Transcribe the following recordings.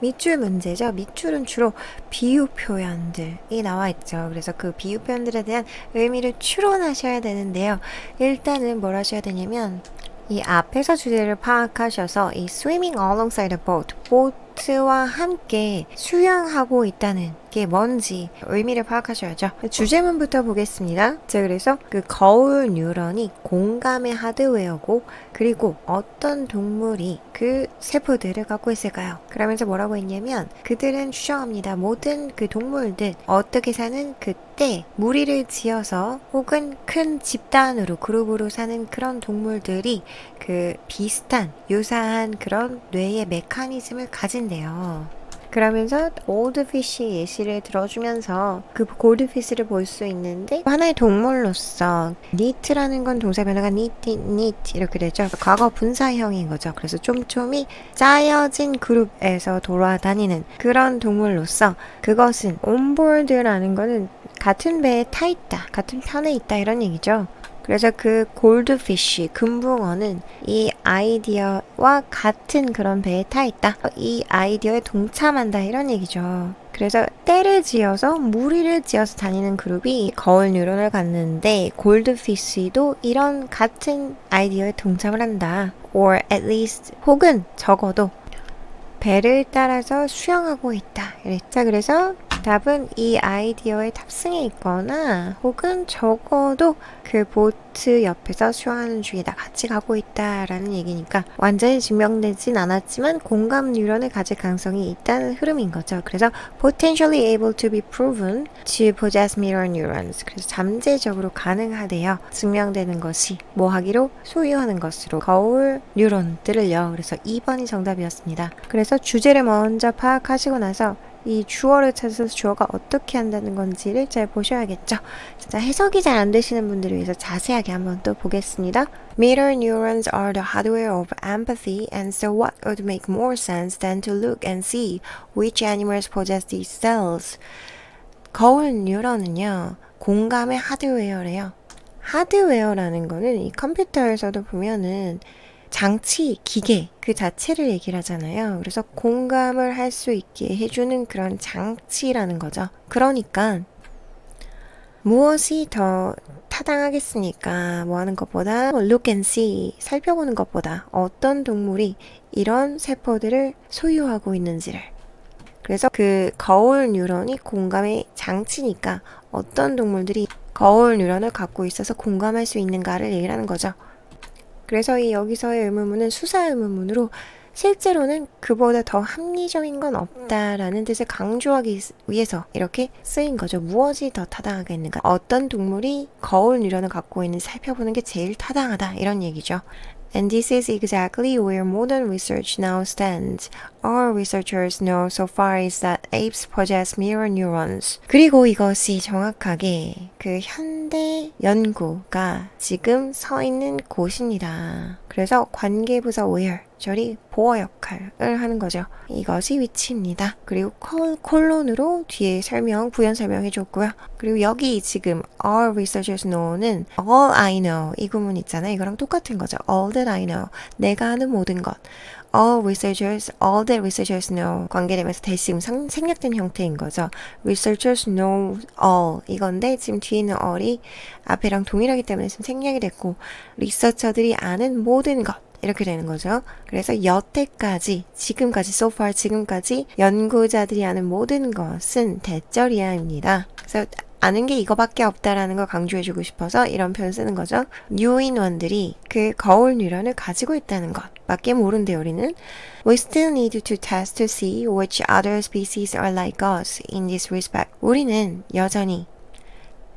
밑줄 문제죠. 밑줄은 주로 비유 표현들이 나와 있죠. 그래서 그 비유 표현들에 대한 의미를 추론하셔야 되는데요. 일단은 뭘 하셔야 되냐면 이 앞에서 주제를 파악하셔서 이 swimming alongside a boat, 보트와 함께 수영하고 있다는 게 뭔지 의미를 파악하셔야죠. 주제문부터 보겠습니다. 자, 그래서 그 거울 뉴런이 공감의 하드웨어고 그리고 어떤 동물이 그 세포들을 갖고 있을까요? 그러면서 뭐라고 했냐면 그들은 추정합니다. 모든 그 동물들 어떻게 사는 그때 무리를 지어서 혹은 큰 집단으로 그룹으로 사는 그런 동물들이 그 비슷한 유사한 그런 뇌의 메커니즘을 가진대요. 그러면서 올드피쉬 예시를 들어주면서 그 골드피쉬를 볼 수 있는데 하나의 동물로서 니트라는 건 동사 변화가 니트 이렇게 되죠. 과거 분사형인 거죠. 그래서 촘촘히 짜여진 그룹에서 돌아다니는 그런 동물로서 그것은 온보드라는 거는 같은 배에 타 있다, 같은 편에 있다 이런 얘기죠. 그래서 그 골드피쉬, 금붕어는 이 아이디어와 같은 그런 배에 타 있다. 이 아이디어에 동참한다 이런 얘기죠. 그래서 떼를 지어서 무리를 지어서 다니는 그룹이 거울 뉴런을 갖는데 골드피쉬도 이런 같은 아이디어에 동참을 한다. Or at least 혹은 적어도 배를 따라서 수영하고 있다. 자, 그래서 답은 이 아이디어에 탑승해 있거나 혹은 적어도 그 보트 옆에서 수영하는 중이다. 같이 가고 있다라는 얘기니까 완전히 증명되진 않았지만 공감 뉴런을 가질 가능성이 있다는 흐름인 거죠. 그래서 potentially able to be proven to possess mirror neurons. 그래서 잠재적으로 가능하대요. 증명되는 것이 뭐 하기로 소유하는 것으로 거울 뉴런들을요. 그래서 2번이 정답이었습니다. 그래서 주제를 먼저 파악하시고 나서 이 주어를 찾아서 주어가 어떻게 한다는 건지를 잘 보셔야겠죠. 진짜 해석이 잘 안 되시는 분들을 위해서 자세하게 한번 또 보겠습니다. Mirror neurons are the hardware of empathy, and so what would make more sense than to look and see which animals possess these cells? 거울 뉴런은요, 공감의 하드웨어래요. 하드웨어라는 거는 이 컴퓨터에서도 보면은 장치, 기계 그 자체를 얘기를 하잖아요. 그래서 공감을 할 수 있게 해주는 그런 장치라는 거죠. 그러니까 무엇이 더 타당하겠습니까? 뭐 하는 것보다 look and see, 살펴보는 것보다 어떤 동물이 이런 세포들을 소유하고 있는지를. 그래서 그 거울 뉴런이 공감의 장치니까 어떤 동물들이 거울 뉴런을 갖고 있어서 공감할 수 있는가를 얘기를 하는 거죠. 그래서 이 여기서의 의문문은 수사 의문문으로 실제로는 그보다 더 합리적인 건 없다라는 뜻을 강조하기 위해서 이렇게 쓰인 거죠. 무엇이 더 타당하겠는가? 어떤 동물이 거울 뉴런을 갖고 있는지 살펴보는 게 제일 타당하다 이런 얘기죠. And this is exactly where modern research now stands. All researchers know so far is that apes possess mirror neurons. 그리고 이것이 정확하게 그 현대 연구가 지금 서 있는 곳입니다. 그래서 관계부사 where, 저리 보어 역할을 하는 거죠. 이것이 위치입니다. 그리고 콜론으로 뒤에 설명, 부연 설명해줬고요. 그리고 여기 지금 all researchers know는 all I know 이 구문 있잖아요. 이거랑 똑같은 거죠. all that I know, 내가 아는 모든 것. all that researchers know 관계되면서 대신 생략된 형태인 거죠. researchers know all 이건데 지금 뒤에 있는 all이 앞에랑 동일하기 때문에 지금 생략이 됐고 리서처들이 아는 모든 것 이렇게 되는 거죠. 그래서 여태까지 지금까지 so far 지금까지 연구자들이 아는 모든 것은 대절이야입니다. 그래서 아는 게 이거밖에 없다라는 걸 강조해주고 싶어서 이런 표현 쓰는 거죠. 유인원들이 그 거울 뉴런을 가지고 있다는 것 밖에 모른대요. 우리는 We still need to test to see which other species are like us in this respect. 우리는 여전히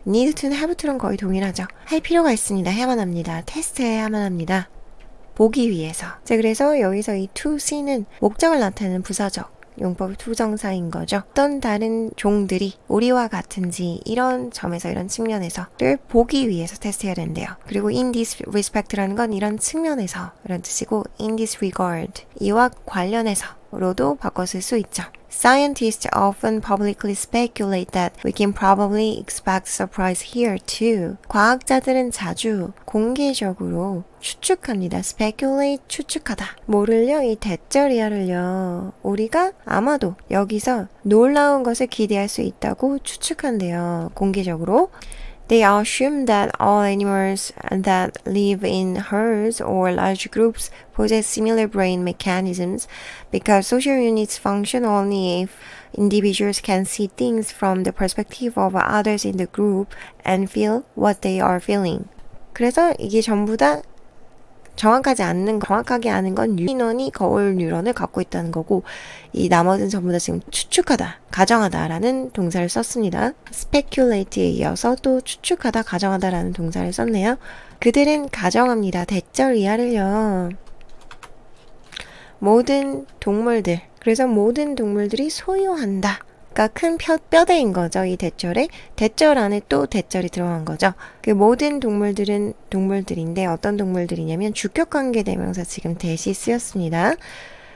need to는 have to랑 거의 동일하죠. 할 필요가 있습니다. 해야만 합니다. 테스트해야만 합니다. 보기 위해서. 자, 그래서 여기서 이 to see는 목적을 나타내는 부사적 용법 투정사인 거죠. 어떤 다른 종들이 우리와 같은지 이런 점에서 이런 측면에서를 보기 위해서 테스트해야 된대요. 그리고 in this respect라는 건 이런 측면에서 이런 뜻이고 in this regard 이와 관련해서로도 바꿔 쓸 수 있죠. Scientists often publicly speculate that we can probably expect surprise here too. 과학자들은 자주 공개적으로 추측합니다. speculate, 추측하다. 뭐를요? 이 대절이야를요. 우리가 아마도 여기서 놀라운 것을 기대할 수 있다고 추측한대요. 공개적으로. They assume that all animals that live in herds or large groups possess similar brain mechanisms because social units function only if individuals can see things from the perspective of others in the group and feel what they are feeling. 그래서 이게 전부 다 정확하게 아는 건 인원이 거울 뉴런을 갖고 있다는 거고 이 나머지는 전부 다 지금 추측하다, 가정하다라는 동사를 썼습니다. speculate에 이어서 또 추측하다, 가정하다라는 동사를 썼네요. 그들은 가정합니다. 대절 이하를요. 모든 동물들, 그래서 모든 동물들이 소유한다. 그러니까 큰 뼈대인 거죠. 이 대절에. 대절 안에 또 대절이 들어간 거죠. 그 모든 동물들은 동물들인데 어떤 동물들이냐면 주격관계 대명사 지금 대시 쓰였습니다.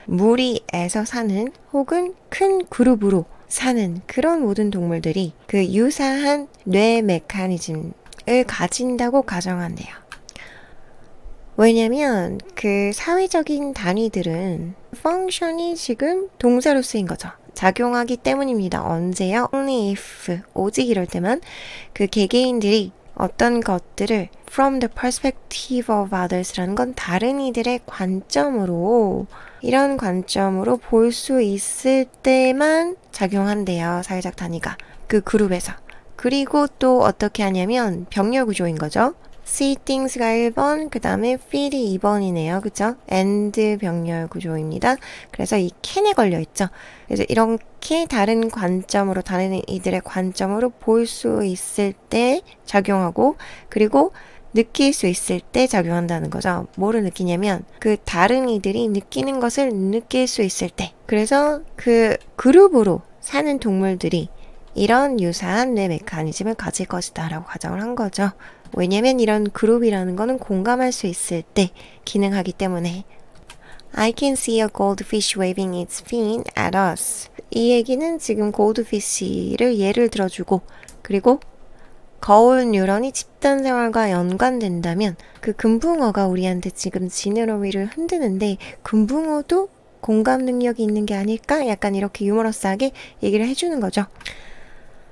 무리에서 사는 혹은 큰 그룹으로 사는 그런 모든 동물들이 그 유사한 뇌 메커니즘을 가진다고 가정한대요. 왜냐면 그 사회적인 단위들은 펑션이 지금 동사로 쓰인 거죠. 작용하기 때문입니다. 언제요? Only if, 오직 이럴 때만 그 개개인들이 어떤 것들을 from the perspective of others라는 건 다른 이들의 관점으로 이런 관점으로 볼 수 있을 때만 작용한대요. 사회적 단위가. 그 그룹에서. 그리고 또 어떻게 하냐면 병렬 구조인 거죠. see things가 1번, 그 다음에 feel이 2번이네요. 그쵸? and 병렬 구조입니다. 그래서 이 can에 걸려있죠. 그래서 이렇게 다른 관점으로, 다른 이들의 관점으로 볼 수 있을 때 작용하고, 그리고 느낄 수 있을 때 작용한다는 거죠. 뭐를 느끼냐면, 그 다른 이들이 느끼는 것을 느낄 수 있을 때. 그래서 그 그룹으로 사는 동물들이 이런 유사한 뇌 메커니즘을 가질 것이다 라고 가정을 한 거죠. 왜냐면 이런 그룹이라는 거는 공감할 수 있을 때 기능하기 때문에 I can see a goldfish waving its fin at us. 이 얘기는 지금 goldfish를 예를 들어주고 그리고 거울 뉴런이 집단 생활과 연관된다면 그 금붕어가 우리한테 지금 지느러미를 흔드는데 금붕어도 공감 능력이 있는 게 아닐까? 약간 이렇게 유머러스하게 얘기를 해주는 거죠.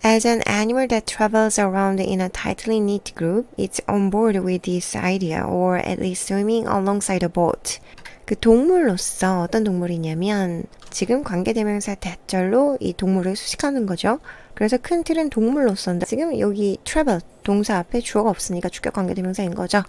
As an animal that travels around in a tightly knit group, it's on board with this idea, or at least swimming alongside a boat. 그 동물로서 어떤 동물이냐면 지금 관계대명사 대절로 이 동물을 수식하는 거죠. 그래서 큰 틀은 동물로서인데 지금 여기 travel 동사 앞에 주어가 없으니까 주격 관계대명사인 거죠.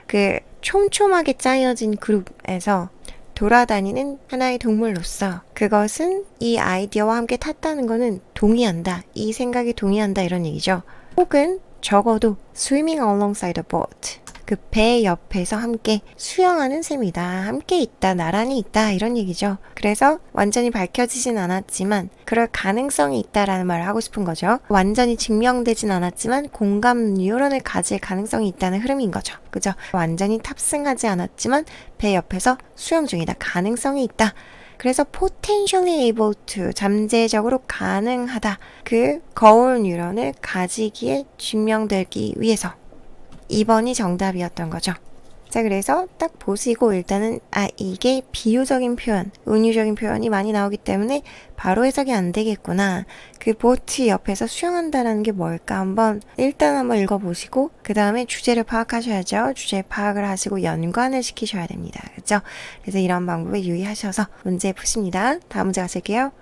그 촘촘하게 짜여진 그룹에서 돌아다니는 하나의 동물로서 그것은 이 아이디어와 함께 탔다는 거는 동의한다. 이 생각이 동의한다 이런 얘기죠. 혹은 적어도 swimming alongside a boat. 그 배 옆에서 함께 수영하는 셈이다. 함께 있다. 나란히 있다. 이런 얘기죠. 그래서 완전히 밝혀지진 않았지만 그럴 가능성이 있다라는 말을 하고 싶은 거죠. 완전히 증명되진 않았지만 공감 뉴런을 가질 가능성이 있다는 흐름인 거죠. 그죠? 완전히 탑승하지 않았지만 배 옆에서 수영 중이다. 가능성이 있다. 그래서 potentially able to, 잠재적으로 가능하다. 그 거울 뉴런을 가지기에 증명되기 위해서 2번이 정답이었던 거죠. 자, 그래서 딱 보시고 일단은 이게 비유적인 표현, 은유적인 표현이 많이 나오기 때문에 바로 해석이 안 되겠구나. 그 보트 옆에서 수영한다라는 게 뭘까 일단 한번 읽어보시고 그 다음에 주제를 파악하셔야죠. 주제 파악을 하시고 연관을 시키셔야 됩니다. 그렇죠? 그래서 이런 방법에 유의하셔서 문제 푸십니다. 다음 문제 가실게요.